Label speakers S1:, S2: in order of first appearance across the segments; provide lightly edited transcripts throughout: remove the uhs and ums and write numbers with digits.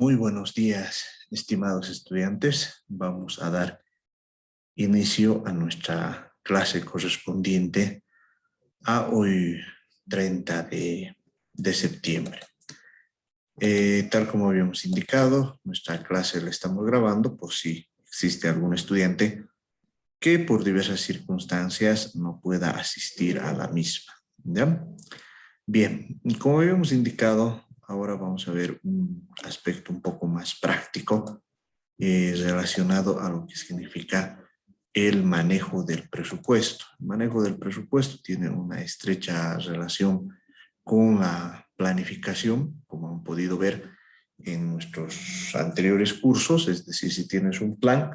S1: Muy buenos días, estimados estudiantes. Vamos a dar inicio a nuestra clase correspondiente a hoy, 30 de septiembre. Tal como habíamos indicado, nuestra clase la estamos grabando por si existe algún estudiante que por diversas circunstancias no pueda asistir a la misma. ¿Ya? Bien, y como habíamos indicado, ahora vamos a ver un aspecto un poco más práctico relacionado a lo que significa el manejo del presupuesto. El manejo del presupuesto tiene una estrecha relación con la planificación, como han podido ver en nuestros anteriores cursos, es decir, si tienes un plan,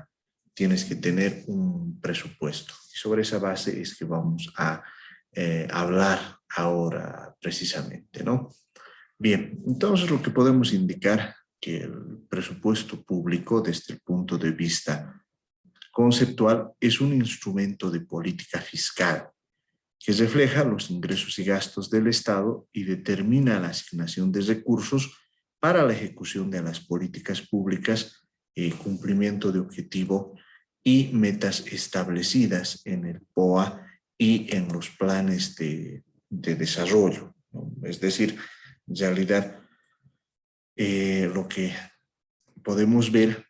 S1: tienes que tener un presupuesto. Y sobre esa base es que vamos a hablar ahora precisamente, ¿no? Bien, entonces lo que podemos indicar que el presupuesto público desde el punto de vista conceptual es un instrumento de política fiscal que refleja los ingresos y gastos del Estado y determina la asignación de recursos para la ejecución de las políticas públicas, cumplimiento de objetivo y metas establecidas en el POA y en los planes de desarrollo, ¿no? Es decir, en realidad, lo que podemos ver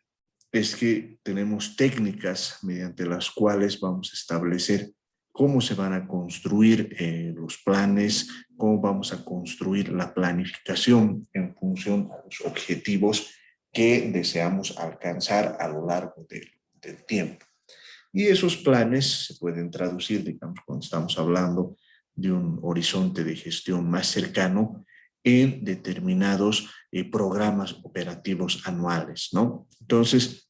S1: es que tenemos técnicas mediante las cuales vamos a establecer cómo se van a construir los planes, cómo vamos a construir la planificación en función a los objetivos que deseamos alcanzar a lo largo del tiempo. Y esos planes se pueden traducir, digamos, cuando estamos hablando de un horizonte de gestión más cercano, en determinados programas operativos anuales, ¿no? Entonces,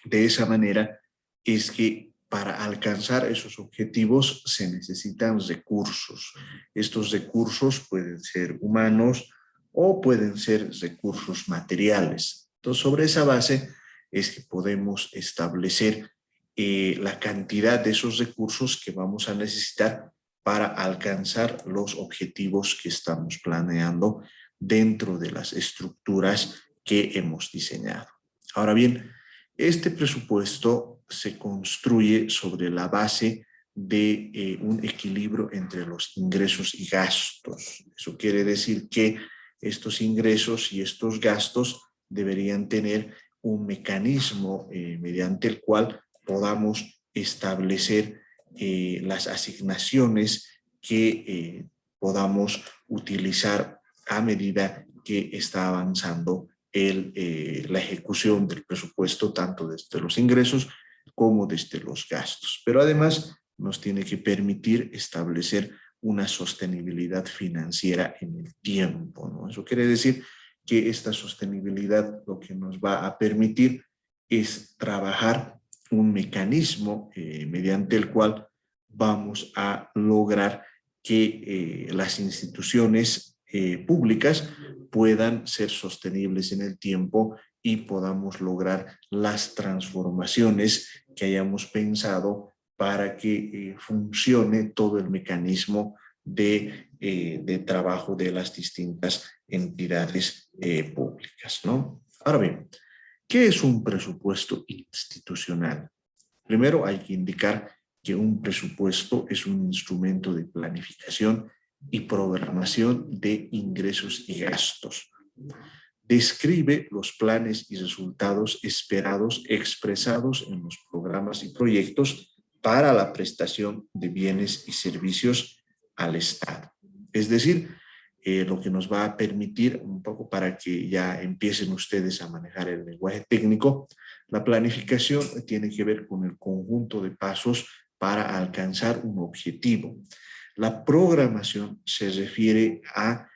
S1: de esa manera es que para alcanzar esos objetivos se necesitan recursos. Estos recursos pueden ser humanos o pueden ser recursos materiales. Entonces, sobre esa base es que podemos establecer la cantidad de esos recursos que vamos a necesitar para alcanzar los objetivos que estamos planeando dentro de las estructuras que hemos diseñado. Ahora bien, este presupuesto se construye sobre la base de un equilibrio entre los ingresos y gastos. Eso quiere decir que estos ingresos y estos gastos deberían tener un mecanismo mediante el cual podamos establecer las asignaciones que podamos utilizar a medida que está avanzando la ejecución del presupuesto, tanto desde los ingresos como desde los gastos. Pero además nos tiene que permitir establecer una sostenibilidad financiera en el tiempo, ¿no? Eso quiere decir que esta sostenibilidad lo que nos va a permitir es trabajar un mecanismo mediante el cual vamos a lograr que las instituciones públicas puedan ser sostenibles en el tiempo y podamos lograr las transformaciones que hayamos pensado para que funcione todo el mecanismo de trabajo de las distintas entidades públicas, ¿no? Ahora bien, ¿qué es un presupuesto institucional? Primero hay que indicar que un presupuesto es un instrumento de planificación y programación de ingresos y gastos. Describe los planes y resultados esperados expresados en los programas y proyectos para la prestación de bienes y servicios al Estado. Es decir, lo que nos va a permitir, un poco para que ya empiecen ustedes a manejar el lenguaje técnico, la planificación tiene que ver con el conjunto de pasos para alcanzar un objetivo. La programación se refiere al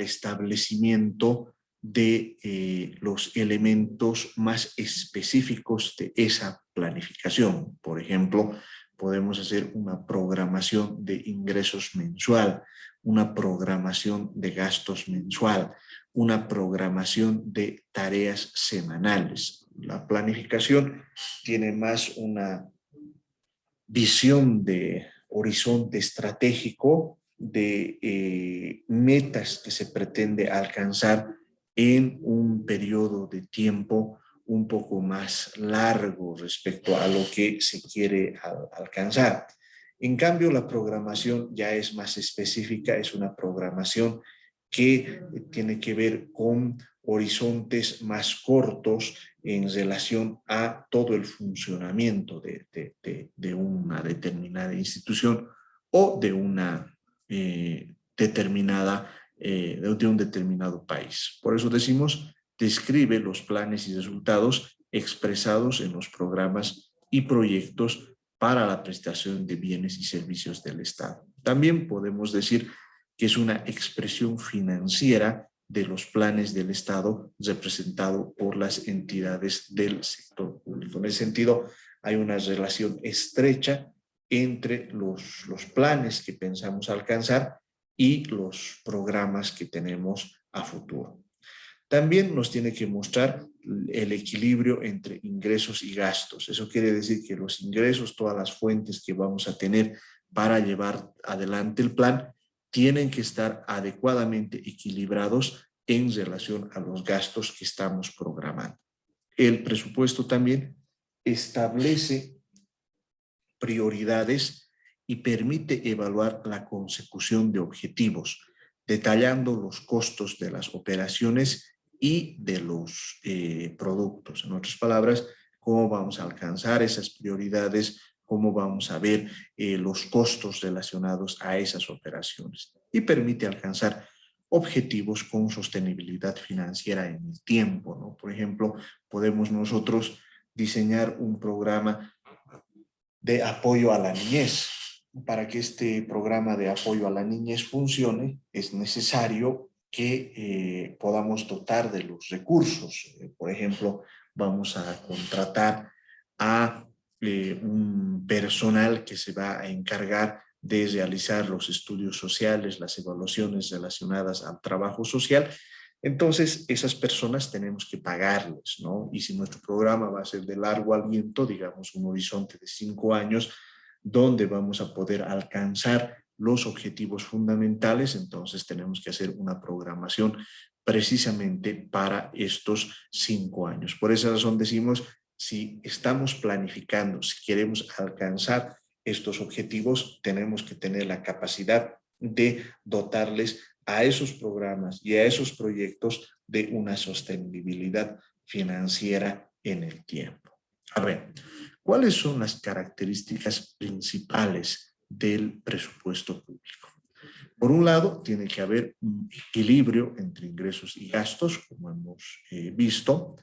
S1: establecimiento de los elementos más específicos de esa planificación. Por ejemplo, podemos hacer una programación de ingresos mensual, una programación de gastos mensual, una programación de tareas semanales. La planificación tiene más una visión de horizonte estratégico, de metas que se pretende alcanzar en un periodo de tiempo un poco más largo respecto a lo que se quiere alcanzar. En cambio, la programación ya es más específica, es una programación que tiene que ver con horizontes más cortos en relación a todo el funcionamiento de una determinada institución o de una de un determinado país. Por eso decimos, describe los planes y resultados expresados en los programas y proyectos para la prestación de bienes y servicios del Estado. También podemos decir que es una expresión financiera de los planes del Estado representado por las entidades del sector público. En ese sentido, hay una relación estrecha entre los planes que pensamos alcanzar y los programas que tenemos a futuro. También nos tiene que mostrar el equilibrio entre ingresos y gastos. Eso quiere decir que los ingresos, todas las fuentes que vamos a tener para llevar adelante el plan, tienen que estar adecuadamente equilibrados en relación a los gastos que estamos programando. El presupuesto también establece prioridades y permite evaluar la consecución de objetivos, detallando los costos de las operaciones y de los productos. En otras palabras, cómo vamos a alcanzar esas prioridades, cómo vamos a ver los costos relacionados a esas operaciones. Y permite alcanzar objetivos con sostenibilidad financiera en el tiempo, ¿no? Por ejemplo, podemos nosotros diseñar un programa de apoyo a la niñez. Para que este programa de apoyo a la niñez funcione, es necesario que podamos dotar de los recursos. Por ejemplo, vamos a contratar a un personal que se va a encargar de realizar los estudios sociales, las evaluaciones relacionadas al trabajo social. Entonces, esas personas tenemos que pagarles, ¿no? Y si nuestro programa va a ser de largo aliento, digamos un horizonte de 5 años, donde vamos a poder alcanzar los objetivos fundamentales, entonces tenemos que hacer una programación precisamente para estos 5 años. Por esa razón decimos, si estamos planificando, si queremos alcanzar estos objetivos, tenemos que tener la capacidad de dotarles a esos programas y a esos proyectos de una sostenibilidad financiera en el tiempo. A ver, ¿cuáles son las características principales del presupuesto público? Por un lado, tiene que haber un equilibrio entre ingresos y gastos, como hemos visto.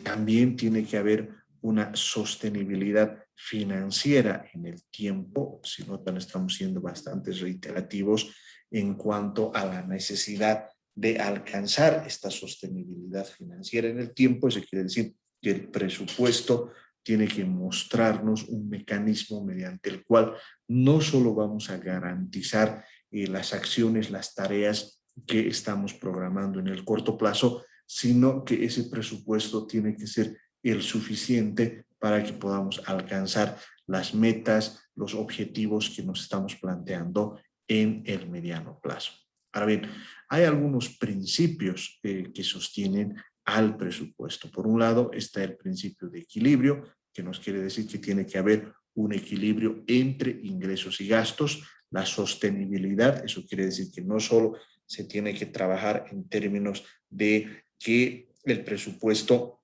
S1: También tiene que haber una sostenibilidad financiera en el tiempo. Si notan, estamos siendo bastante reiterativos en cuanto a la necesidad de alcanzar esta sostenibilidad financiera en el tiempo. Eso quiere decir que el presupuesto tiene que mostrarnos un mecanismo mediante el cual no solo vamos a garantizar las acciones, las tareas que estamos programando en el corto plazo, sino que ese presupuesto tiene que ser el suficiente para que podamos alcanzar las metas, los objetivos que nos estamos planteando en el mediano plazo. Ahora bien, hay algunos principios que sostienen al presupuesto. Por un lado está el principio de equilibrio, que nos quiere decir que tiene que haber un equilibrio entre ingresos y gastos. La sostenibilidad, eso quiere decir que no solo se tiene que trabajar en términos de que el presupuesto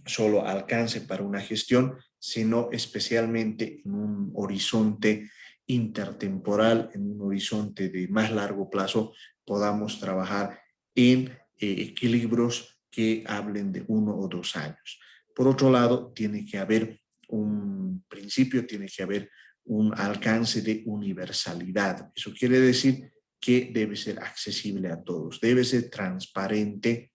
S1: solo alcance para una gestión, sino especialmente en un horizonte intertemporal, en un horizonte de más largo plazo, podamos trabajar en equilibrios que hablen de 1 o 2 años. Por otro lado, tiene que haber un principio, tiene que haber un alcance de universalidad. Eso quiere decir que debe ser accesible a todos, debe ser transparente.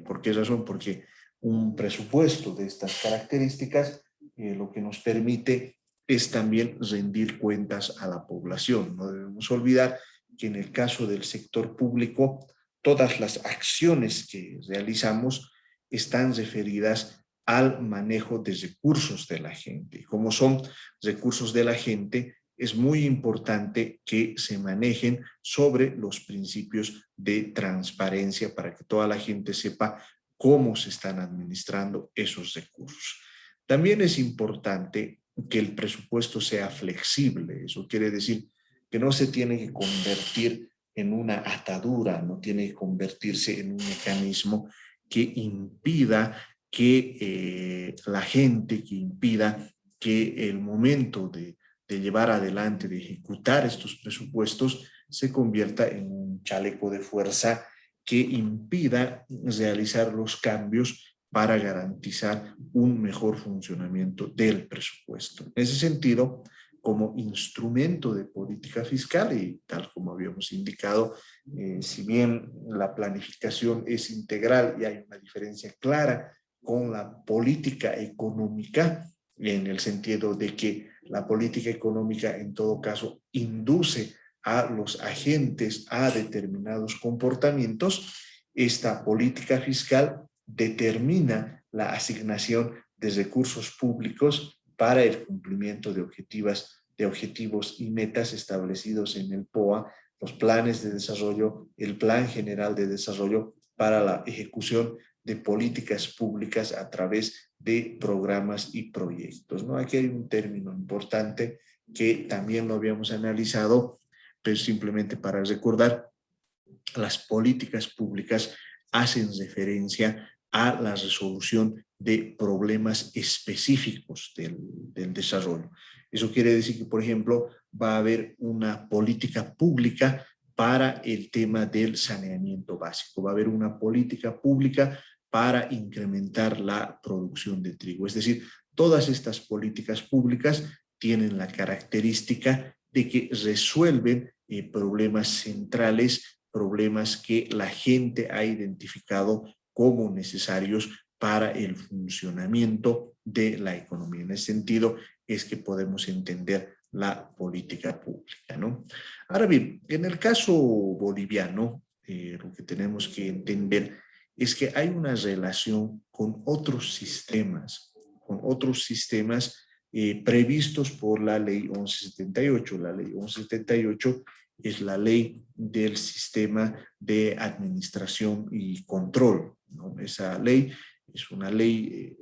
S1: ¿Por qué razón? Porque un presupuesto de estas características lo que nos permite es también rendir cuentas a la población. No debemos olvidar que en el caso del sector público, todas las acciones que realizamos están referidas al manejo de recursos de la gente. Y como son recursos de la gente, es muy importante que se manejen sobre los principios de transparencia para que toda la gente sepa cómo se están administrando esos recursos. También es importante que el presupuesto sea flexible. Eso quiere decir que no se tiene que convertir en una atadura, no tiene que convertirse en un mecanismo que impida que la gente, que impida que el momento de llevar adelante, de ejecutar estos presupuestos, se convierta en un chaleco de fuerza que impida realizar los cambios para garantizar un mejor funcionamiento del presupuesto. En ese sentido, como instrumento de política fiscal, y tal como habíamos indicado, si bien la planificación es integral y hay una diferencia clara con la política económica, en el sentido de que la política económica en todo caso induce a los agentes a determinados comportamientos, esta política fiscal determina la asignación de recursos públicos para el cumplimiento de objetivos y metas establecidos en el POA, los planes de desarrollo, el Plan General de Desarrollo para la ejecución de políticas públicas a través de programas y proyectos, ¿no? Aquí hay un término importante que también lo habíamos analizado, pero simplemente para recordar, las políticas públicas hacen referencia a la resolución de problemas específicos del desarrollo. Eso quiere decir que, por ejemplo, va a haber una política pública para el tema del saneamiento básico, va a haber una política pública para incrementar la producción de trigo. Es decir, todas estas políticas públicas tienen la característica de que resuelven problemas centrales, problemas que la gente ha identificado como necesarios para el funcionamiento de la economía. En ese sentido es que podemos entender la política pública, ¿no? Ahora bien, en el caso boliviano, lo que tenemos que entender es que hay una relación con otros sistemas previstos por la ley 1178. La ley 1178 es la ley del sistema de administración y control, ¿no? Esa ley es una ley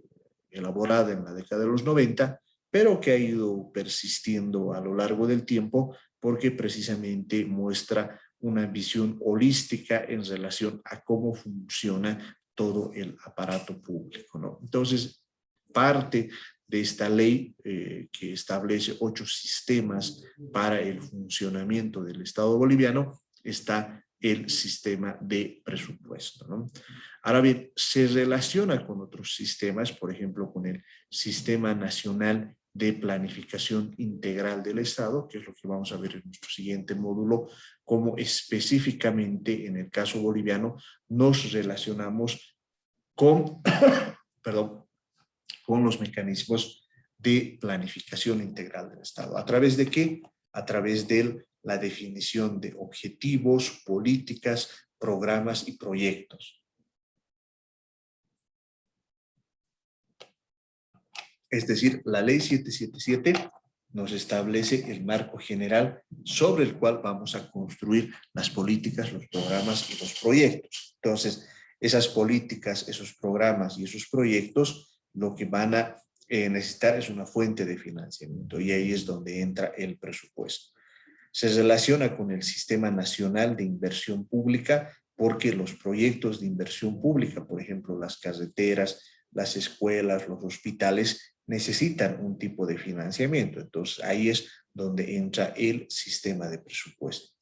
S1: elaborada en la década de los 90, pero que ha ido persistiendo a lo largo del tiempo porque precisamente muestra una visión holística en relación a cómo funciona todo el aparato público, ¿no? Entonces, parte de esta ley que establece 8 sistemas para el funcionamiento del Estado boliviano está el sistema de presupuesto, ¿no? Ahora bien, se relaciona con otros sistemas, por ejemplo, con el Sistema Nacional de Planificación Integral del Estado, que es lo que vamos a ver en nuestro siguiente módulo, como específicamente en el caso boliviano nos relacionamos con, perdón, con los mecanismos de planificación integral del Estado. ¿A través de qué? A través de la definición de objetivos, políticas, programas y proyectos. Es decir, la ley 777 nos establece el marco general sobre el cual vamos a construir las políticas, los programas y los proyectos. Entonces, esas políticas, esos programas y esos proyectos lo que van a necesitar es una fuente de financiamiento y ahí es donde entra el presupuesto. Se relaciona con el Sistema Nacional de Inversión Pública porque los proyectos de inversión pública, por ejemplo, las carreteras, las escuelas, los hospitales, necesitan un tipo de financiamiento. Entonces, ahí es donde entra el sistema de presupuesto.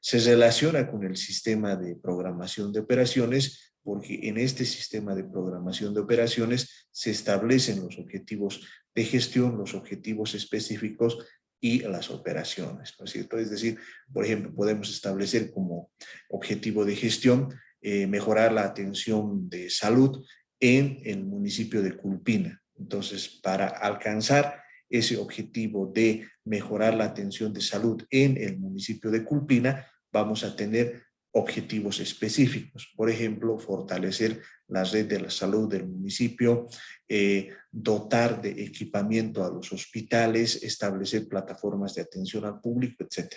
S1: Se relaciona con el sistema de programación de operaciones porque en este sistema de programación de operaciones se establecen los objetivos de gestión, los objetivos específicos y las operaciones, ¿no es cierto? Es decir, por ejemplo, podemos establecer como objetivo de gestión mejorar la atención de salud en el municipio de Culpina. Entonces, para alcanzar ese objetivo de mejorar la atención de salud en el municipio de Culpina, vamos a tener objetivos específicos. Por ejemplo, fortalecer la red de la salud del municipio, dotar de equipamiento a los hospitales, establecer plataformas de atención al público, etc.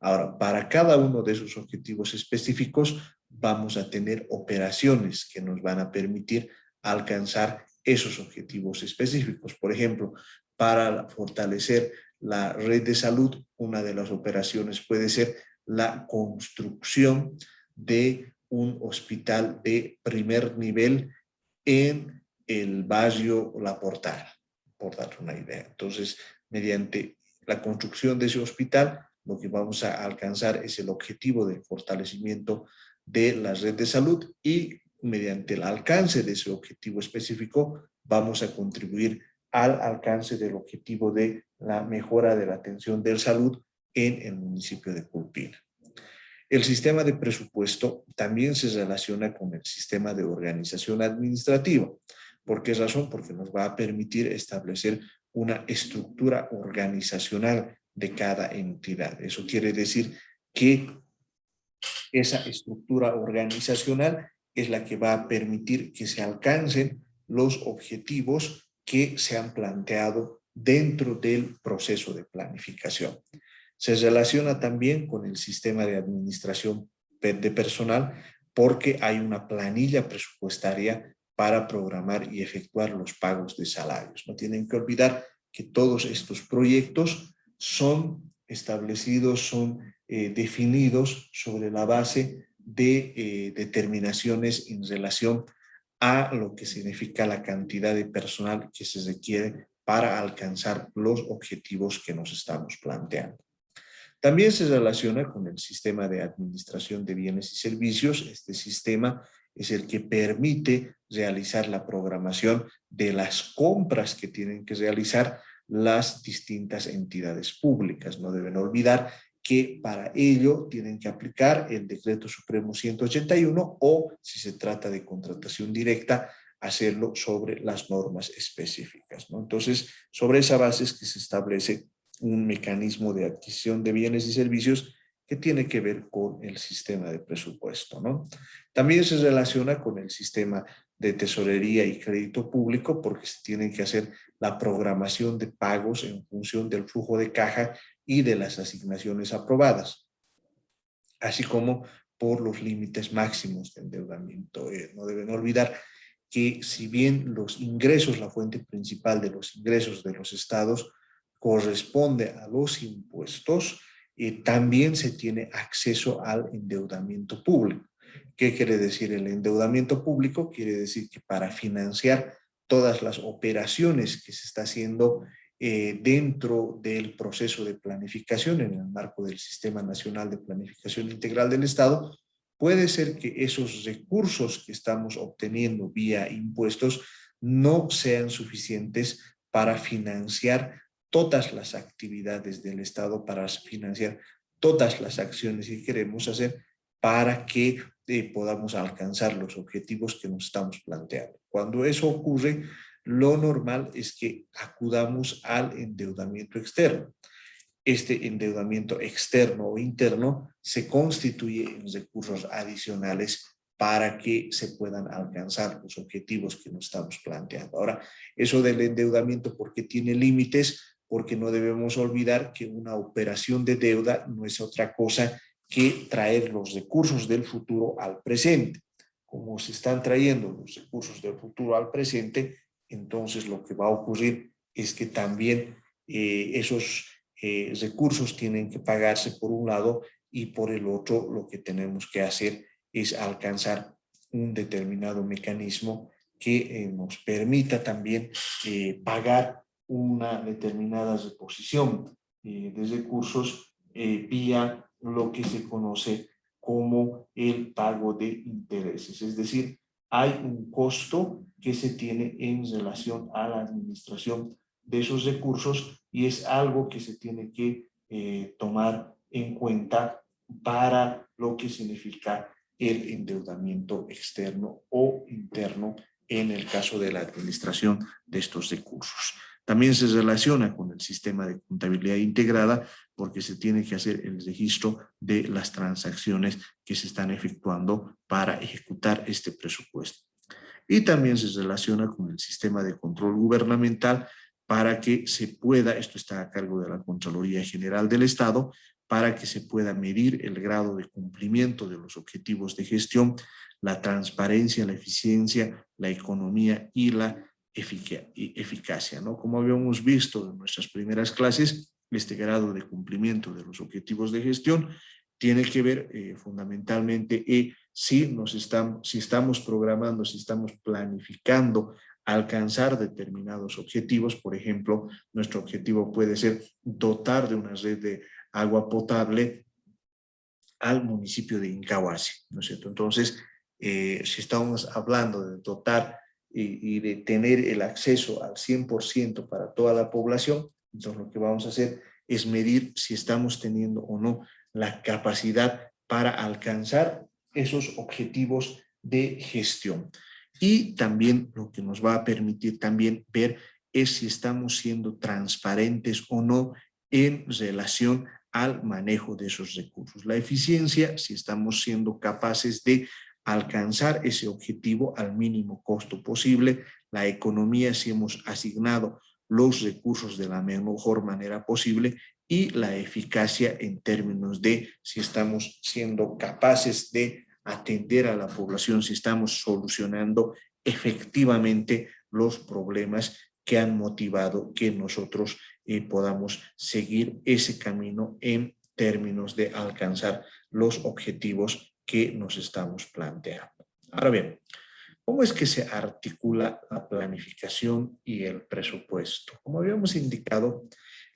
S1: Ahora, para cada uno de esos objetivos específicos vamos a tener operaciones que nos van a permitir alcanzar esos objetivos específicos. Por ejemplo, para fortalecer la red de salud, una de las operaciones puede ser la construcción de un hospital de primer nivel en el barrio La Portada, por dar una idea. Entonces, mediante la construcción de ese hospital, lo que vamos a alcanzar es el objetivo de fortalecimiento de la red de salud y mediante el alcance de ese objetivo específico vamos a contribuir al alcance del objetivo de la mejora de la atención de salud en el municipio de Culpina. El sistema de presupuesto también se relaciona con el sistema de organización administrativa. ¿Por qué razón? Porque nos va a permitir establecer una estructura organizacional de cada entidad. Eso quiere decir que esa estructura organizacional es la que va a permitir que se alcancen los objetivos que se han planteado dentro del proceso de planificación. Se relaciona también con el sistema de administración de personal porque hay una planilla presupuestaria para programar y efectuar los pagos de salarios. No tienen que olvidar que todos estos proyectos son establecidos, son definidos sobre la base de determinaciones en relación a lo que significa la cantidad de personal que se requiere para alcanzar los objetivos que nos estamos planteando. También se relaciona con el sistema de administración de bienes y servicios. Este sistema es el que permite realizar la programación de las compras que tienen que realizar las distintas entidades públicas. No deben olvidar que para ello tienen que aplicar el Decreto Supremo 181 o, si se trata de contratación directa, hacerlo sobre las normas específicas, ¿no? Entonces, sobre esa base es que se establece un mecanismo de adquisición de bienes y servicios que tiene que ver con el sistema de presupuesto, ¿no? También se relaciona con el sistema de tesorería y crédito público porque se tiene que hacer la programación de pagos en función del flujo de caja y de las asignaciones aprobadas, así como por los límites máximos de endeudamiento. No deben olvidar que si bien los ingresos, la fuente principal de los ingresos de los estados corresponde a los impuestos, también se tiene acceso al endeudamiento público. ¿Qué quiere decir el endeudamiento público? Quiere decir que para financiar todas las operaciones que se está haciendo dentro del proceso de planificación en el marco del Sistema Nacional de Planificación Integral del Estado, puede ser que esos recursos que estamos obteniendo vía impuestos no sean suficientes para financiar todas las actividades del Estado, para financiar todas las acciones que queremos hacer para que podamos alcanzar los objetivos que nos estamos planteando. Cuando eso ocurre, lo normal es que acudamos al endeudamiento externo. Este endeudamiento externo o interno se constituye en recursos adicionales para que se puedan alcanzar los objetivos que nos estamos planteando. Ahora, eso del endeudamiento, ¿por qué tiene límites? Porque no debemos olvidar que una operación de deuda no es otra cosa que traer los recursos del futuro al presente. Como se están trayendo los recursos del futuro al presente, entonces lo que va a ocurrir es que también esos recursos tienen que pagarse por un lado y por el otro lo que tenemos que hacer es alcanzar un determinado mecanismo que nos permita también pagar una determinada reposición de recursos vía lo que se conoce como el pago de intereses. Es decir, hay un costo que se tiene en relación a la administración de esos recursos y es algo que se tiene que tomar en cuenta para lo que significa el endeudamiento externo o interno en el caso de la administración de estos recursos. También se relaciona con el sistema de contabilidad integrada porque se tiene que hacer el registro de las transacciones que se están efectuando para ejecutar este presupuesto. Y también se relaciona con el sistema de control gubernamental para que se pueda, esto está a cargo de la Contraloría General del Estado, para que se pueda medir el grado de cumplimiento de los objetivos de gestión, la transparencia, la eficiencia, la economía y la eficacia, ¿no? Como habíamos visto en nuestras primeras clases, este grado de cumplimiento de los objetivos de gestión tiene que ver fundamentalmente si estamos programando, si estamos planificando alcanzar determinados objetivos. Por ejemplo, nuestro objetivo puede ser dotar de una red de agua potable al municipio de Incahuasi, ¿no es cierto? Entonces, si estamos hablando de dotar y de tener el acceso al 100% para toda la población, entonces lo que vamos a hacer es medir si estamos teniendo o no la capacidad para alcanzar esos objetivos de gestión. Y también lo que nos va a permitir también ver es si estamos siendo transparentes o no en relación al manejo de esos recursos. La eficiencia, si estamos siendo capaces de alcanzar ese objetivo al mínimo costo posible. La economía, si hemos asignado los recursos de la mejor manera posible, y la eficacia en términos de si estamos siendo capaces de atender a la población, si estamos solucionando efectivamente los problemas que han motivado que nosotros podamos seguir ese camino en términos de alcanzar los objetivos que nos estamos planteando. Ahora bien, ¿cómo es que se articula la planificación y el presupuesto? Como habíamos indicado,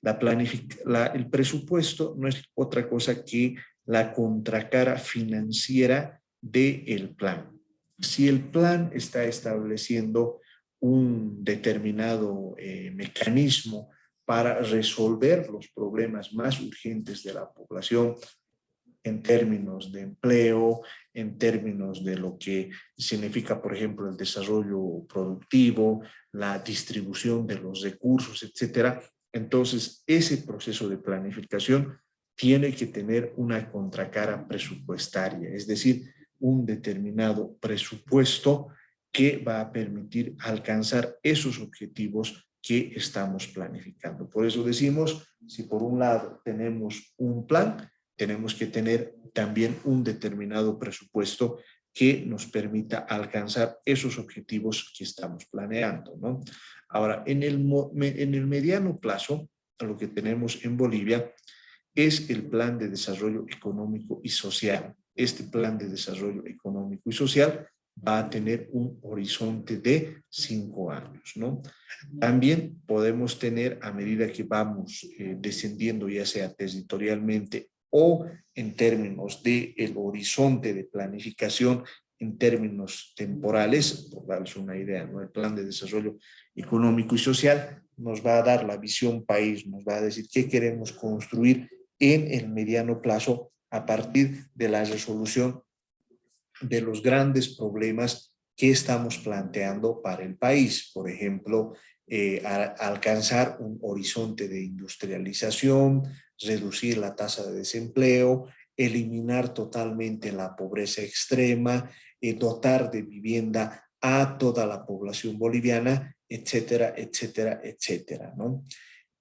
S1: el presupuesto no es otra cosa que la contracara financiera del plan. Si el plan está estableciendo un determinado mecanismo para resolver los problemas más urgentes de la población en términos de empleo, en términos de lo que significa, por ejemplo, el desarrollo productivo, la distribución de los recursos, etcétera. Entonces, ese proceso de planificación tiene que tener una contracara presupuestaria, es decir, un determinado presupuesto que va a permitir alcanzar esos objetivos que estamos planificando. Por eso decimos, si por un lado tenemos un plan, tenemos que tener también un determinado presupuesto que nos permita alcanzar esos objetivos que estamos planeando, ¿no? Ahora, en el mediano plazo, lo que tenemos en Bolivia es el Plan de Desarrollo Económico y Social. Este Plan de Desarrollo Económico y Social va a tener un horizonte de 5 años, ¿no? También podemos tener, a medida que vamos descendiendo, ya sea territorialmente o en términos del horizonte de planificación, en términos temporales, por darles una idea, ¿no? El Plan de Desarrollo Económico y Social nos va a dar la visión país, nos va a decir qué queremos construir en el mediano plazo a partir de la resolución de los grandes problemas que estamos planteando para el país. Por ejemplo, alcanzar un horizonte de industrialización, reducir la tasa de desempleo, eliminar totalmente la pobreza extrema, dotar de vivienda a toda la población boliviana, etcétera, etcétera, etcétera, ¿no?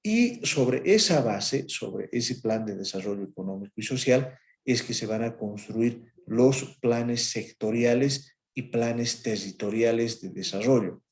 S1: Y sobre esa base, sobre ese plan de desarrollo económico y social, es que se van a construir los planes sectoriales y planes territoriales de desarrollo.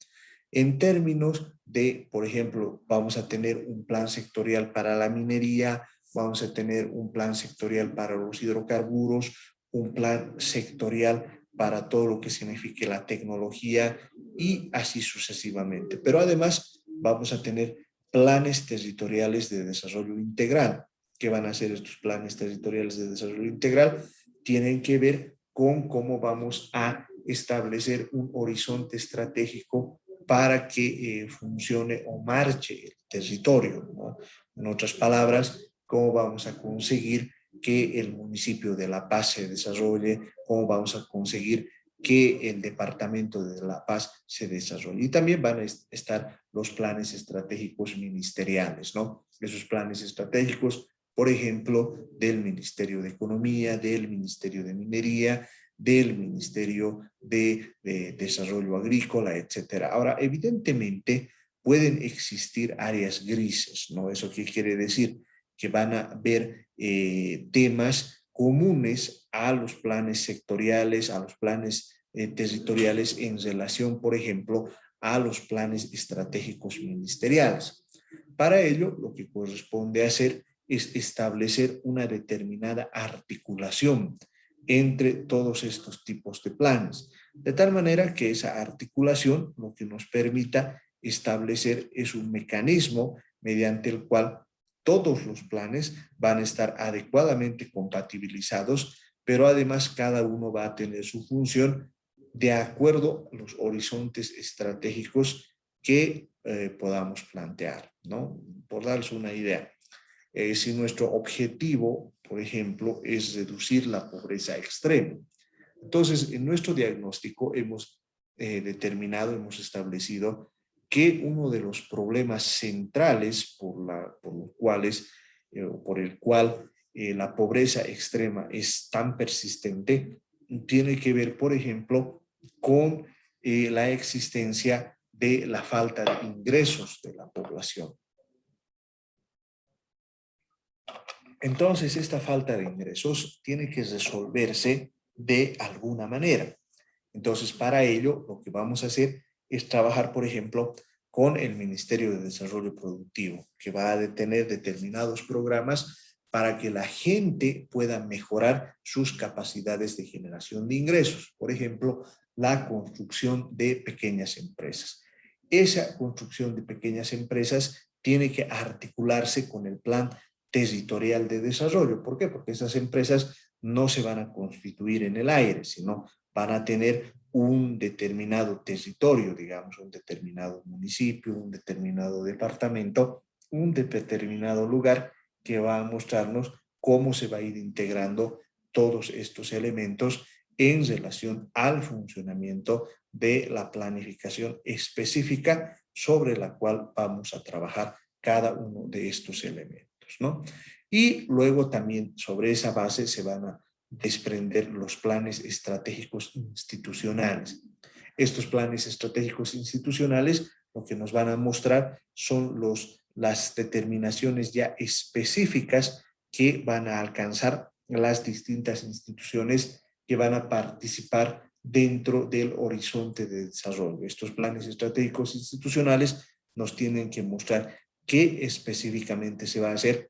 S1: En términos de, por ejemplo, vamos a tener un plan sectorial para la minería, vamos a tener un plan sectorial para los hidrocarburos, un plan sectorial para todo lo que signifique la tecnología y así sucesivamente. Pero además vamos a tener planes territoriales de desarrollo integral. ¿Qué van a ser estos planes territoriales de desarrollo integral? Tienen que ver con cómo vamos a establecer un horizonte estratégico para que funcione o marche el territorio, ¿no? En otras palabras, cómo vamos a conseguir que el municipio de La Paz se desarrolle, cómo vamos a conseguir que el departamento de La Paz se desarrolle. Y también van a estar los planes estratégicos ministeriales, ¿no? Esos planes estratégicos, por ejemplo, del Ministerio de Economía, del Ministerio de Minería, del Ministerio de Desarrollo Agrícola, etcétera. Ahora, evidentemente, pueden existir áreas grises, ¿no? ¿Eso qué quiere decir? Que van a haber temas comunes a los planes sectoriales, a los planes territoriales en relación, por ejemplo, a los planes estratégicos ministeriales. Para ello, lo que corresponde hacer es establecer una determinada articulación entre todos estos tipos de planes, de tal manera que esa articulación lo que nos permita establecer es un mecanismo mediante el cual todos los planes van a estar adecuadamente compatibilizados, pero además cada uno va a tener su función de acuerdo a los horizontes estratégicos que podamos plantear, ¿no? Por darles una idea, si nuestro objetivo, por ejemplo, es reducir la pobreza extrema, entonces en nuestro diagnóstico hemos determinado, hemos establecido que uno de los problemas centrales por el cual la pobreza extrema es tan persistente tiene que ver, por ejemplo, con la existencia de la falta de ingresos de la población. Entonces, esta falta de ingresos tiene que resolverse de alguna manera. Entonces, para ello, lo que vamos a hacer es trabajar, por ejemplo, con el Ministerio de Desarrollo Productivo, que va a tener determinados programas para que la gente pueda mejorar sus capacidades de generación de ingresos. Por ejemplo, la construcción de pequeñas empresas. Esa construcción de pequeñas empresas tiene que articularse con el plan territorial de desarrollo. ¿Por qué? Porque esas empresas no se van a constituir en el aire, sino van a tener un determinado territorio, digamos, un determinado municipio, un determinado departamento, un determinado lugar que va a mostrarnos cómo se va a ir integrando todos estos elementos en relación al funcionamiento de la planificación específica sobre la cual vamos a trabajar cada uno de estos elementos, ¿no? Y luego también sobre esa base se van a desprender los planes estratégicos institucionales. Estos planes estratégicos institucionales lo que nos van a mostrar son las determinaciones ya específicas que van a alcanzar las distintas instituciones que van a participar dentro del horizonte de desarrollo. Estos planes estratégicos institucionales nos tienen que mostrar qué específicamente se va a hacer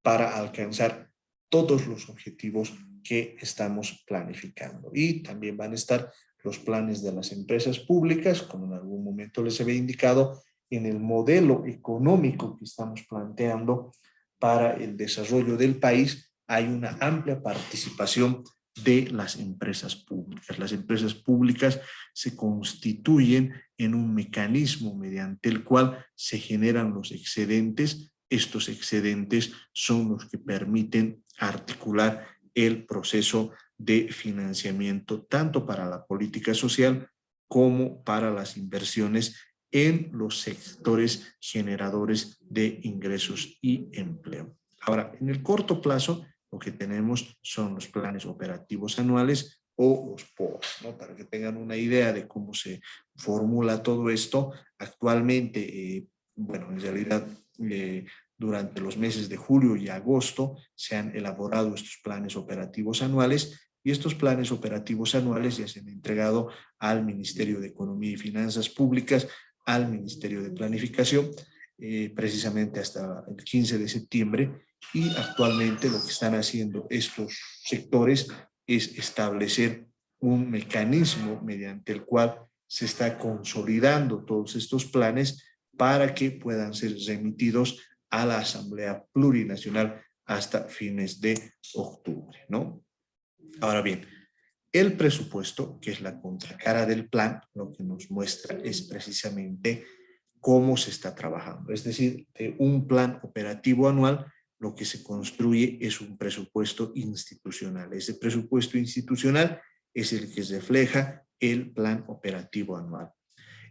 S1: para alcanzar todos los objetivos que estamos planificando. Y también van a estar los planes de las empresas públicas, como en algún momento les había indicado, en el modelo económico que estamos planteando para el desarrollo del país, hay una amplia participación de las empresas públicas. Las empresas públicas se constituyen en un mecanismo mediante el cual se generan los excedentes. Estos excedentes son los que permiten articular el proceso de financiamiento tanto para la política social como para las inversiones en los sectores generadores de ingresos y empleo. Ahora, en el corto plazo, lo que tenemos son los planes operativos anuales o los POA, ¿no? Para que tengan una idea de cómo se formula todo esto. Actualmente, bueno, en realidad, durante los meses de julio y agosto se han elaborado estos planes operativos anuales y estos planes operativos anuales ya se han entregado al Ministerio de Economía y Finanzas Públicas, al Ministerio de Planificación, precisamente hasta el 15 de septiembre, y actualmente lo que están haciendo estos sectores es establecer un mecanismo mediante el cual se está consolidando todos estos planes para que puedan ser remitidos a la Asamblea Plurinacional hasta fines de octubre, ¿no? Ahora bien, el presupuesto, que es la contracara del plan, lo que nos muestra es precisamente cómo se está trabajando. Es decir, de un plan operativo anual, lo que se construye es un presupuesto institucional. Ese presupuesto institucional es el que refleja el plan operativo anual.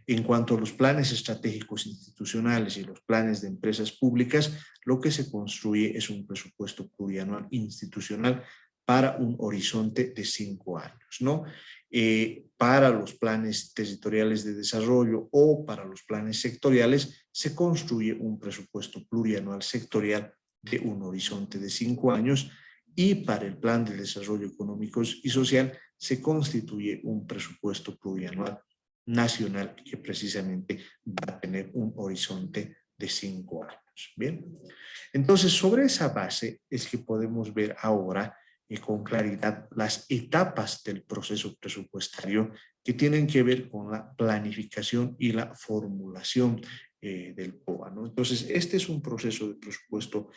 S1: En cuanto a los planes estratégicos institucionales y los planes de empresas públicas, lo que se construye es un presupuesto plurianual institucional para un horizonte de 5 años, ¿no? Para los planes territoriales de desarrollo o para los planes sectoriales se construye un presupuesto plurianual sectorial de un horizonte de 5 años y para el plan de desarrollo económico y social se constituye un presupuesto plurianual nacional que precisamente va a tener un horizonte de 5 años. Bien, entonces sobre esa base es que podemos ver ahora con claridad las etapas del proceso presupuestario que tienen que ver con la planificación y la formulación del POA, ¿no? Entonces, este es un proceso de presupuesto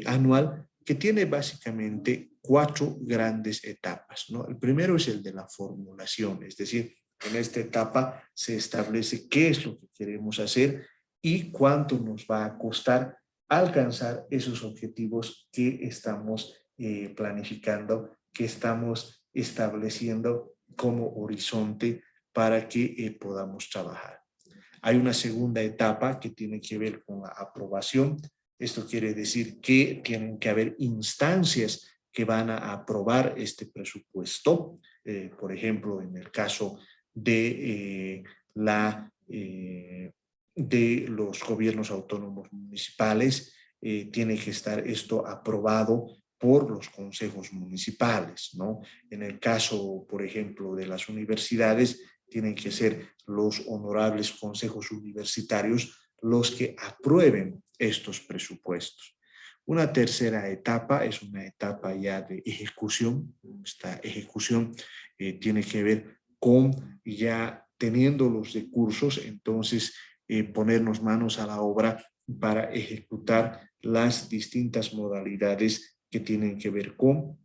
S1: anual que tiene básicamente 4 grandes etapas, ¿no? El primero es el de la formulación, es decir, en esta etapa se establece qué es lo que queremos hacer y cuánto nos va a costar alcanzar esos objetivos que estamos planificando, que estamos estableciendo como horizonte para que podamos trabajar. Hay una segunda etapa que tiene que ver con la aprobación. Esto quiere decir que tienen que haber instancias que van a aprobar este presupuesto. Por ejemplo, en el caso de de los gobiernos autónomos municipales, tiene que estar esto aprobado por los consejos municipales, ¿no? En el caso, por ejemplo, de las universidades, tienen que ser los honorables consejos universitarios los que aprueben estos presupuestos. Una tercera etapa es una etapa ya de ejecución. Esta ejecución tiene que ver con ya teniendo los recursos, entonces ponernos manos a la obra para ejecutar las distintas modalidades que tienen que ver con,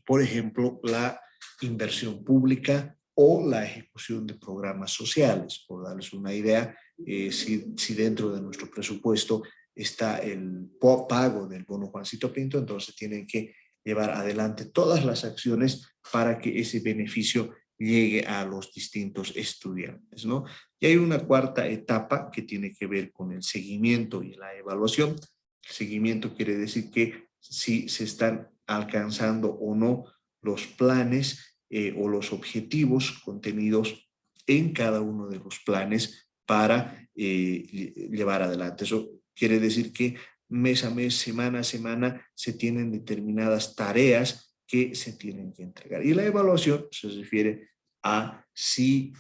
S1: por ejemplo, la inversión pública o la ejecución de programas sociales. Por darles una idea, si dentro de nuestro presupuesto está el pago del bono Juancito Pinto, entonces tienen que llevar adelante todas las acciones para que ese beneficio llegue a los distintos estudiantes, ¿no? Y hay una cuarta etapa que tiene que ver con el seguimiento y la evaluación. El seguimiento quiere decir que si se están alcanzando o no los planes o los objetivos contenidos en cada uno de los planes para llevar adelante. Eso quiere decir que mes a mes, semana a semana, se tienen determinadas tareas que se tienen que entregar. Y la evaluación se refiere a si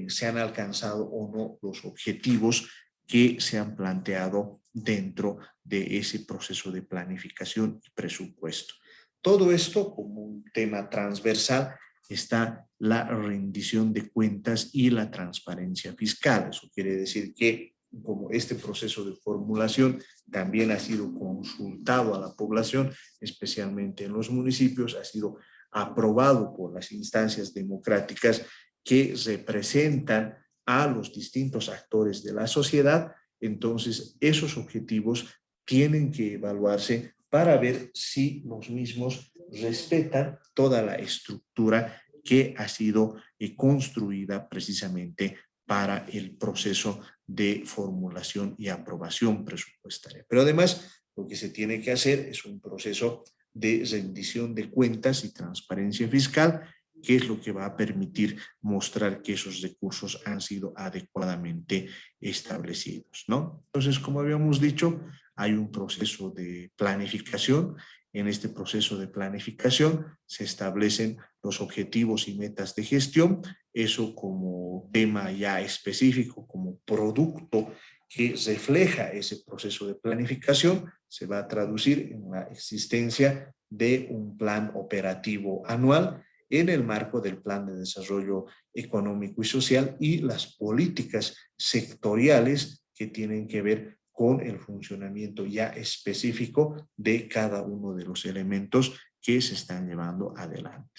S1: se han alcanzado o no los objetivos que se han planteado dentro de ese proceso de planificación y presupuesto. Todo esto, como un tema transversal, está la rendición de cuentas y la transparencia fiscal. Eso quiere decir que como este proceso de formulación también ha sido consultado a la población, especialmente en los municipios, ha sido aprobado por las instancias democráticas que representan a los distintos actores de la sociedad, entonces esos objetivos tienen que evaluarse para ver si los mismos respetan toda la estructura que ha sido construida precisamente para el proceso de formulación y aprobación presupuestaria. Pero además, lo que se tiene que hacer es un proceso de rendición de cuentas y transparencia fiscal, que es lo que va a permitir mostrar que esos recursos han sido adecuadamente establecidos, ¿no? Entonces, como habíamos dicho, hay un proceso de planificación. En este proceso de planificación se establecen los objetivos y metas de gestión, eso como tema ya específico, como producto que refleja ese proceso de planificación, se va a traducir en la existencia de un plan operativo anual en el marco del Plan de Desarrollo Económico y Social y las políticas sectoriales que tienen que ver con el funcionamiento ya específico de cada uno de los elementos que se están llevando adelante.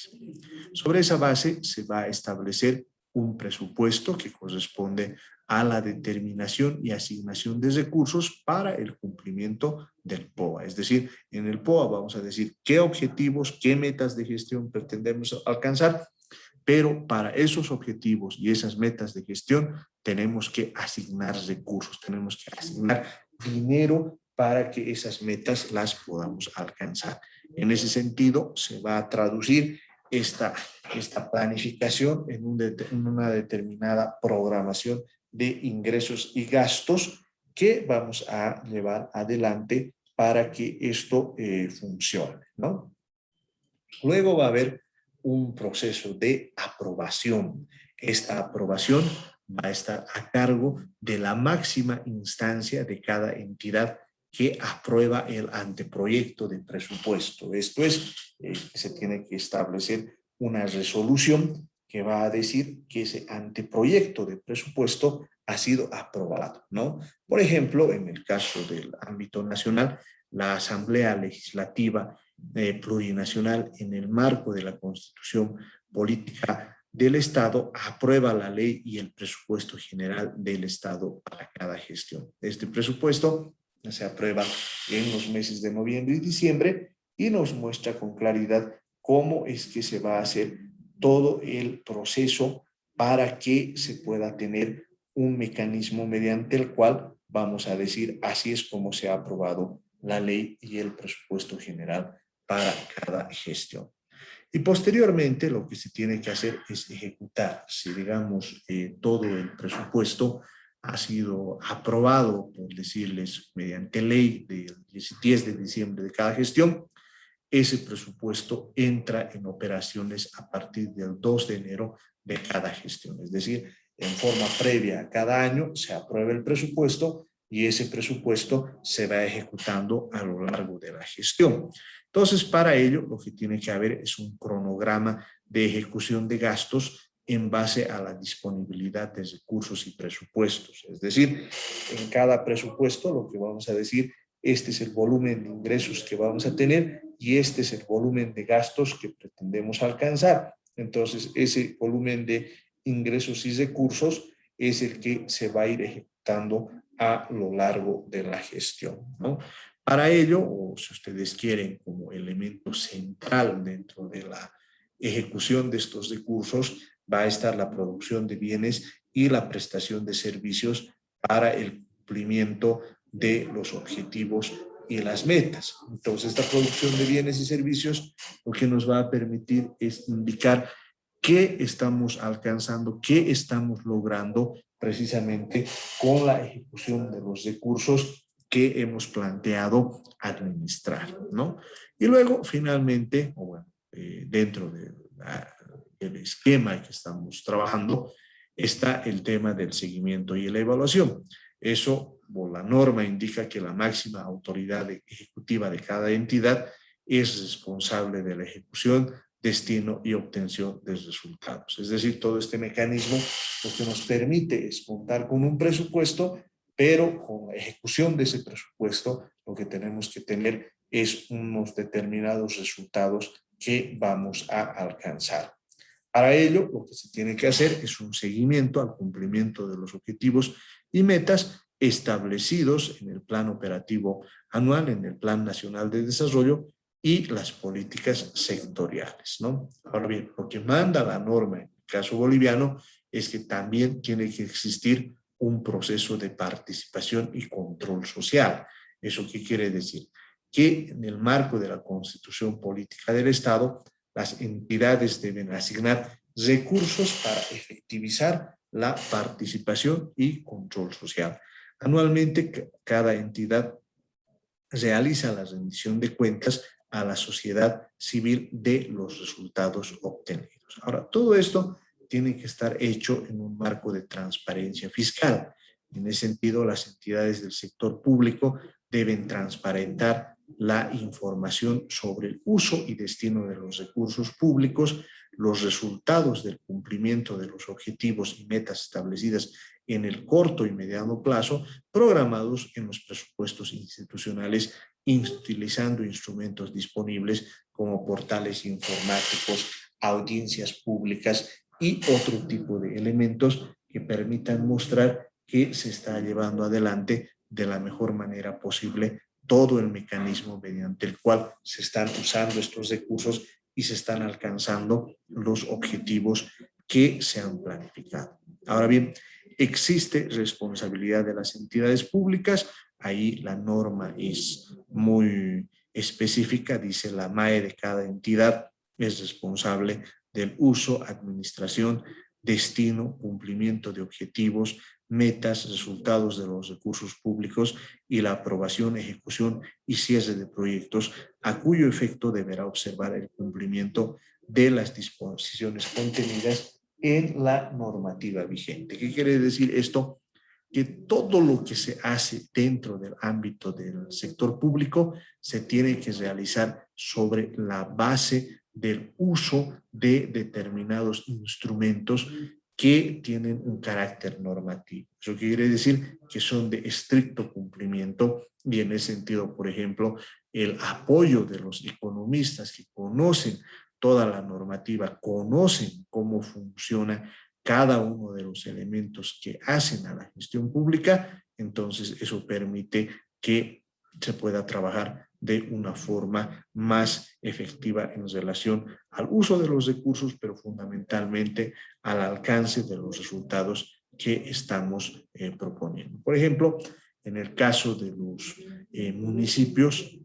S1: Sobre esa base se va a establecer un presupuesto que corresponde a la determinación y asignación de recursos para el cumplimiento del POA. Es decir, en el POA vamos a decir qué objetivos, qué metas de gestión pretendemos alcanzar, pero para esos objetivos y esas metas de gestión tenemos que asignar recursos, tenemos que asignar dinero para que esas metas las podamos alcanzar. En ese sentido, se va a traducir esta planificación en una determinada programación de ingresos y gastos que vamos a llevar adelante para que esto funcione, ¿no? Luego va a haber un proceso de aprobación. Esta aprobación va a estar a cargo de la máxima instancia de cada entidad que aprueba el anteproyecto de presupuesto. Esto es, se tiene que establecer una resolución que va a decir que ese anteproyecto de presupuesto ha sido aprobado, ¿no? Por ejemplo, en el caso del ámbito nacional, la Asamblea Legislativa plurinacional en el marco de la Constitución Política del Estado aprueba la ley y el presupuesto general del Estado para cada gestión. Este presupuesto se aprueba en los meses de noviembre y diciembre y nos muestra con claridad cómo es que se va a hacer todo el proceso para que se pueda tener un mecanismo mediante el cual vamos a decir así es como se ha aprobado la ley y el presupuesto general para cada gestión. Y posteriormente lo que se tiene que hacer es ejecutar. Si digamos todo el presupuesto ha sido aprobado, por decirles, mediante ley del 10 de diciembre de cada gestión, ese presupuesto entra en operaciones a partir del 2 de enero de cada gestión. Es decir, en forma previa a cada año se aprueba el presupuesto y ese presupuesto se va ejecutando a lo largo de la gestión. Entonces, para ello, lo que tiene que haber es un cronograma de ejecución de gastos en base a la disponibilidad de recursos y presupuestos. Es decir, en cada presupuesto lo que vamos a decir, este es el volumen de ingresos que vamos a tener y este es el volumen de gastos que pretendemos alcanzar. Entonces, ese volumen de ingresos y recursos es el que se va a ir ejecutando a lo largo de la gestión, ¿no? Para ello, o si ustedes quieren, como elemento central dentro de la ejecución de estos recursos, va a estar la producción de bienes y la prestación de servicios para el cumplimiento de los objetivos y las metas. Entonces, esta producción de bienes y servicios lo que nos va a permitir es indicar qué estamos alcanzando, qué estamos logrando precisamente con la ejecución de los recursos que hemos planteado administrar, ¿no? Y luego, finalmente, o bueno, dentro del esquema que estamos trabajando, está el tema del seguimiento y la evaluación. Eso, por la norma, indica que la máxima autoridad ejecutiva de cada entidad es responsable de la ejecución, destino y obtención de resultados. Es decir, todo este mecanismo lo que nos permite es contar con un presupuesto, pero con la ejecución de ese presupuesto lo que tenemos que tener es unos determinados resultados que vamos a alcanzar. Para ello, lo que se tiene que hacer es un seguimiento al cumplimiento de los objetivos y metas establecidos en el Plan Operativo Anual, en el Plan Nacional de Desarrollo y las políticas sectoriales, ¿no? Ahora bien, lo que manda la norma en el caso boliviano es que también tiene que existir un proceso de participación y control social. ¿Eso qué quiere decir? Que en el marco de la Constitución Política del Estado, las entidades deben asignar recursos para efectivizar la participación y control social. Anualmente, cada entidad realiza la rendición de cuentas a la sociedad civil de los resultados obtenidos. Ahora, todo esto tiene que estar hecho en un marco de transparencia fiscal. En ese sentido, las entidades del sector público deben transparentar la información sobre el uso y destino de los recursos públicos, los resultados del cumplimiento de los objetivos y metas establecidas en el corto y mediano plazo, programados en los presupuestos institucionales, utilizando instrumentos disponibles como portales informáticos, audiencias públicas y otro tipo de elementos que permitan mostrar que se está llevando adelante de la mejor manera posible todo el mecanismo mediante el cual se están usando estos recursos y se están alcanzando los objetivos que se han planificado. Ahora bien, existe responsabilidad de las entidades públicas. Ahí la norma es muy específica, dice la MAE de cada entidad es responsable del uso, administración, destino, cumplimiento de objetivos, metas, resultados de los recursos públicos y la aprobación, ejecución y cierre de proyectos, a cuyo efecto deberá observar el cumplimiento de las disposiciones contenidas en la normativa vigente. ¿Qué quiere decir esto? Que todo lo que se hace dentro del ámbito del sector público se tiene que realizar sobre la base del uso de determinados instrumentos que tienen un carácter normativo. Eso quiere decir que son de estricto cumplimiento y en ese sentido, por ejemplo, el apoyo de los economistas que conocen toda la normativa, conocen cómo funciona cada uno de los elementos que hacen a la gestión pública, entonces eso permite que se pueda trabajar de una forma más efectiva en relación al uso de los recursos, pero fundamentalmente al alcance de los resultados que estamos proponiendo. Por ejemplo, en el caso de los municipios,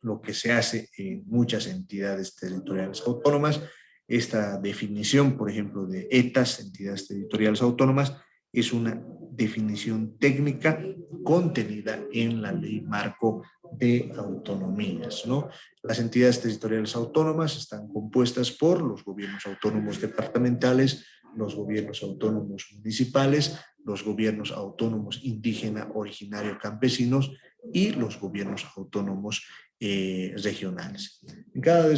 S1: lo que se hace en muchas entidades territoriales autónomas, esta definición, por ejemplo, de ETAs, entidades territoriales autónomas, es una definición técnica contenida en la ley marco de autonomías, ¿no? Las entidades territoriales autónomas están compuestas por los gobiernos autónomos departamentales, los gobiernos autónomos municipales, los gobiernos autónomos indígena, originario, campesinos y los gobiernos autónomos regionales. En cada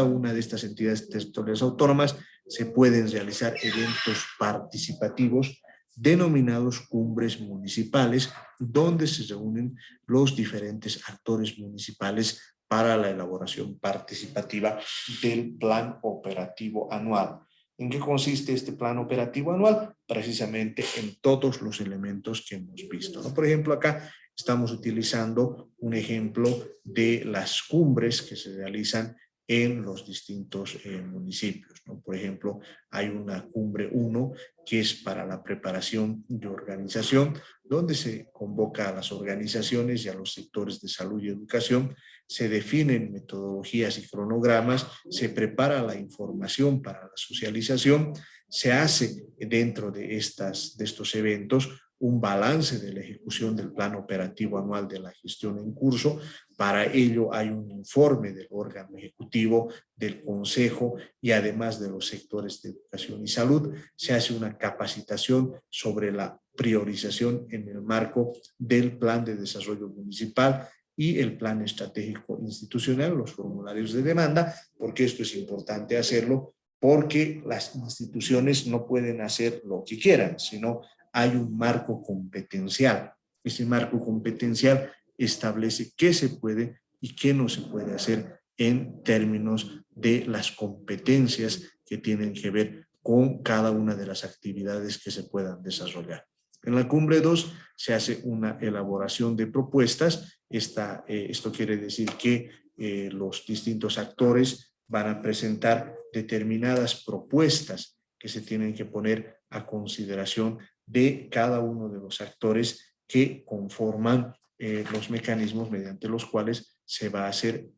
S1: una de estas entidades territoriales autónomas se pueden realizar eventos participativos denominados cumbres municipales, donde se reúnen los diferentes actores municipales para la elaboración participativa del plan operativo anual. ¿En qué consiste este plan operativo anual? Precisamente en todos los elementos que hemos visto, ¿no? Por ejemplo, acá estamos utilizando un ejemplo de las cumbres que se realizan en los distintos municipios, ¿no? Por ejemplo, hay una cumbre 1 que es para la preparación de organización, donde se convoca a las organizaciones y a los sectores de salud y educación, se definen metodologías y cronogramas, se prepara la información para la socialización, se hace dentro de estos eventos un balance de la ejecución del plan operativo anual de la gestión en curso. Para ello hay un informe del órgano ejecutivo, del consejo y además de los sectores de educación y salud. Se hace una capacitación sobre la priorización en el marco del plan de desarrollo municipal y el plan estratégico institucional, los formularios de demanda, porque esto es importante hacerlo, porque las instituciones no pueden hacer lo que quieran, sino hay un marco competencial. Ese marco competencial establece qué se puede y qué no se puede hacer en términos de las competencias que tienen que ver con cada una de las actividades que se puedan desarrollar. En la cumbre 2 se hace una elaboración de propuestas. Esto quiere decir que los distintos actores van a presentar determinadas propuestas que se tienen que poner a consideración de cada uno de los actores que conforman los mecanismos mediante los cuales se va a hacer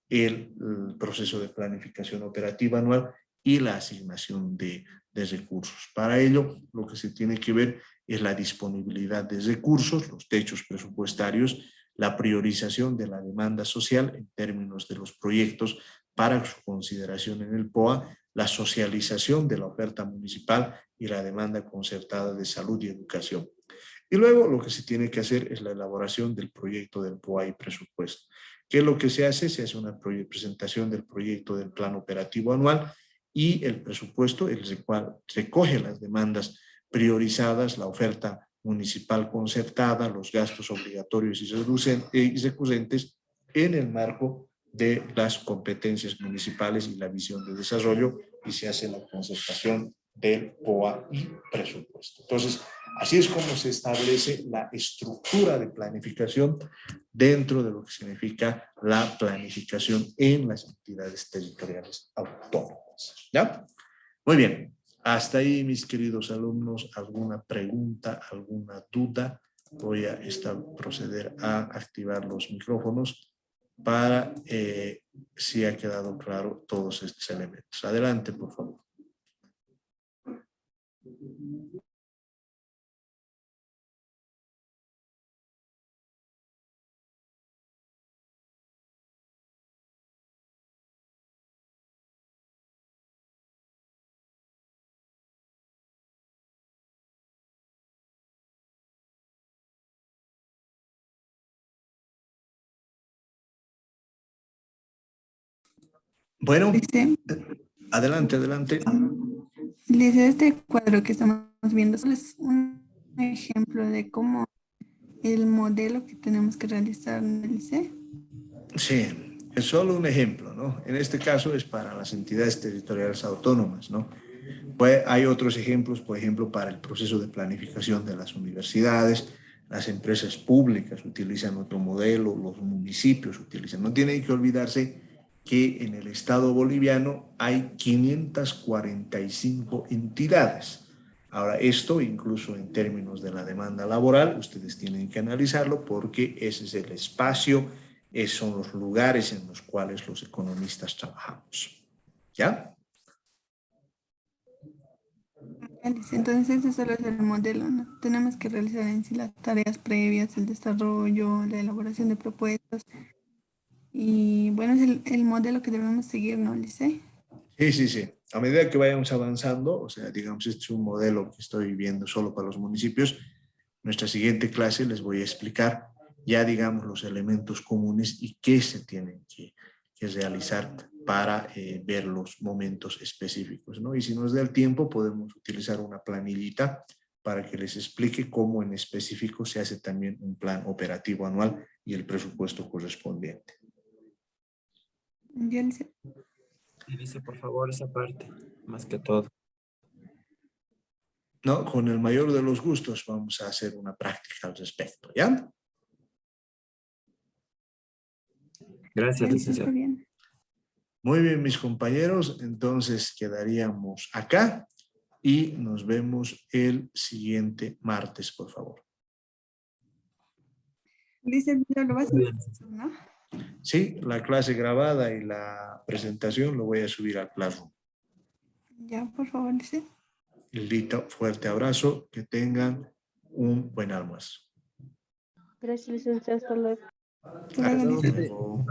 S1: el proceso de planificación operativa anual y la asignación de recursos. Para ello, lo que se tiene que ver es la disponibilidad de recursos, los techos presupuestarios, la priorización de la demanda social en términos de los proyectos para su consideración en el POA, la socialización de la oferta municipal y la demanda concertada de salud y educación. Y luego lo que se tiene que hacer es la elaboración del proyecto del POA y presupuesto. ¿Qué es lo que se hace? Se hace una presentación del proyecto del plan operativo anual y el presupuesto, el cual recoge las demandas priorizadas, la oferta municipal concertada, los gastos obligatorios y recurrentes en el marco de las competencias municipales y la visión de desarrollo, y se hace la concertación del POA y presupuesto. Entonces, Así es como se establece la estructura de planificación dentro de lo que significa la planificación en las entidades territoriales autónomas. ¿Ya? Muy bien. Hasta ahí, mis queridos alumnos, ¿alguna pregunta, alguna duda? Voy a proceder a activar los micrófonos para si ha quedado claro todos estos elementos. Adelante, por favor. Bueno, adelante, adelante.
S2: Dice este cuadro que estamos viendo es un ejemplo de cómo el modelo que tenemos que realizar en el liceo.
S1: Sí, es solo un ejemplo, ¿no? En este caso es para las entidades territoriales autónomas, ¿no? Pues hay otros ejemplos, por ejemplo, para el proceso de planificación de las universidades, las empresas públicas utilizan otro modelo, los municipios utilizan. No tienen que olvidarse que en el Estado boliviano hay 545 entidades. Ahora, esto incluso en términos de la demanda laboral, ustedes tienen que analizarlo porque ese es el espacio, esos son los lugares en los cuales los economistas trabajamos. ¿Ya?
S2: Entonces, este solo es el modelo, ¿no? Tenemos que realizar en sí las tareas previas, el desarrollo, la elaboración de propuestas. Y bueno, es el modelo que debemos seguir, ¿no, Lice?
S1: Sí, sí, sí. A medida que vayamos avanzando, o sea, digamos, este es un modelo que estoy viendo solo para los municipios. Nuestra siguiente clase les voy a explicar ya, digamos, los elementos comunes y qué se tienen que realizar para ver los momentos específicos, ¿no? Y si nos da el tiempo, podemos utilizar una planillita para que les explique cómo en específico se hace también un plan operativo anual y el presupuesto correspondiente.
S2: Ya, Lice.
S3: Dice, por favor, esa parte, más que todo.
S1: No, con el mayor de los gustos vamos a hacer una práctica al respecto, ¿ya?
S3: Gracias,
S2: Ya, Lice, está
S3: licenciado.
S2: bien.
S1: Muy bien, mis compañeros, entonces quedaríamos acá y nos vemos el siguiente martes, por favor.
S2: Lice, el video lo vas a
S3: Muy bien.
S2: hacer, ¿no?
S1: Sí, la clase grabada y la presentación lo voy a subir a Classroom.
S2: Ya, por favor, Lice.
S1: Lito, fuerte abrazo, que tengan un buen almuerzo.
S4: Gracias, licenciado. Hasta luego.
S2: Hasta luego, Lice.
S1: Hasta luego.